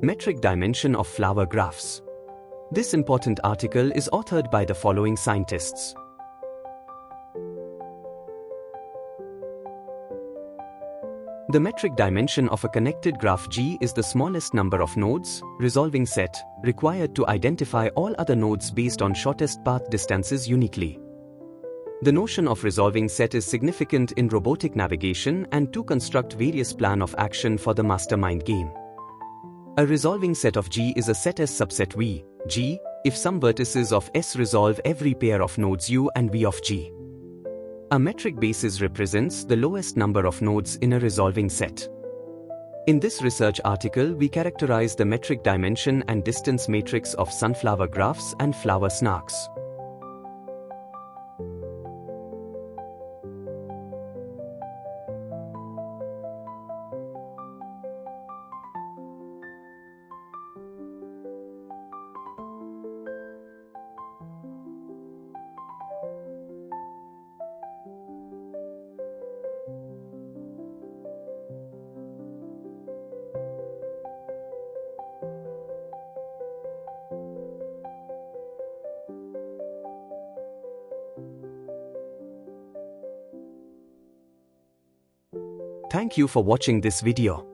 Metric dimension of flower graphs. This important article is authored by the following scientists. The metric dimension of a connected graph G is the smallest number of nodes, resolving set, required to identify all other nodes based on shortest path distances uniquely. The notion of resolving set is significant in robotic navigation and to construct various plan of action for the mastermind game. A resolving set of G is a set S subset V, G, if some vertices of S resolve every pair of nodes U and V of G. A metric basis represents the lowest number of nodes in a resolving set. In this research article, we characterize the metric dimension and distance matrix of sunflower graphs and flower snarks. Thank you for watching this video.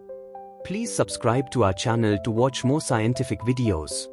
Please subscribe to our channel to watch more scientific videos.